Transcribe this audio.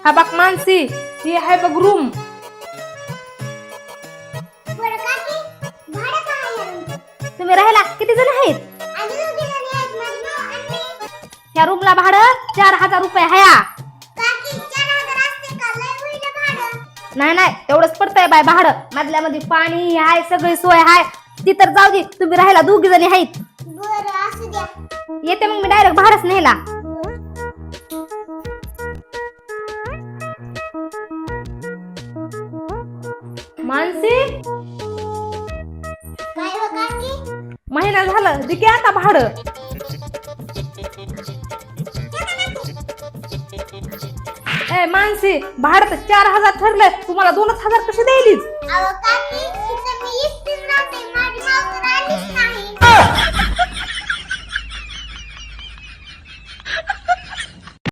हा बघ मानसी, ही आहे बघ रूम. बरं काकी, भाडं काय आहे या रूमचं? तुम्ही राहायला किती जण आहेत? आम्ही दोघी जणी आहेत, माझी भाऊ आणि मी. या रूमला भाडं 4000 रुपये आहे. काकी, 4000 असते का? लय होईल ना भाडं. नाही नाही, तेवढंच पडतंय बाय भाडं. मधल्या मध्ये पाणी आहे, सगळी सोय आहे. ती तर जाऊ दे, तुम्ही राहायला दोघी जणी आहेत. बरं असू द्या. येते मग मी डायरेक्ट भाडंच न्यायला. मानसी, काय हो काकी? महिना झालं दे की आता भाडं. ए मानसी, भाडं तर 4000 ठरलंय, तुम्हाला 2000 कसे द्यायलीच? अहो काकी,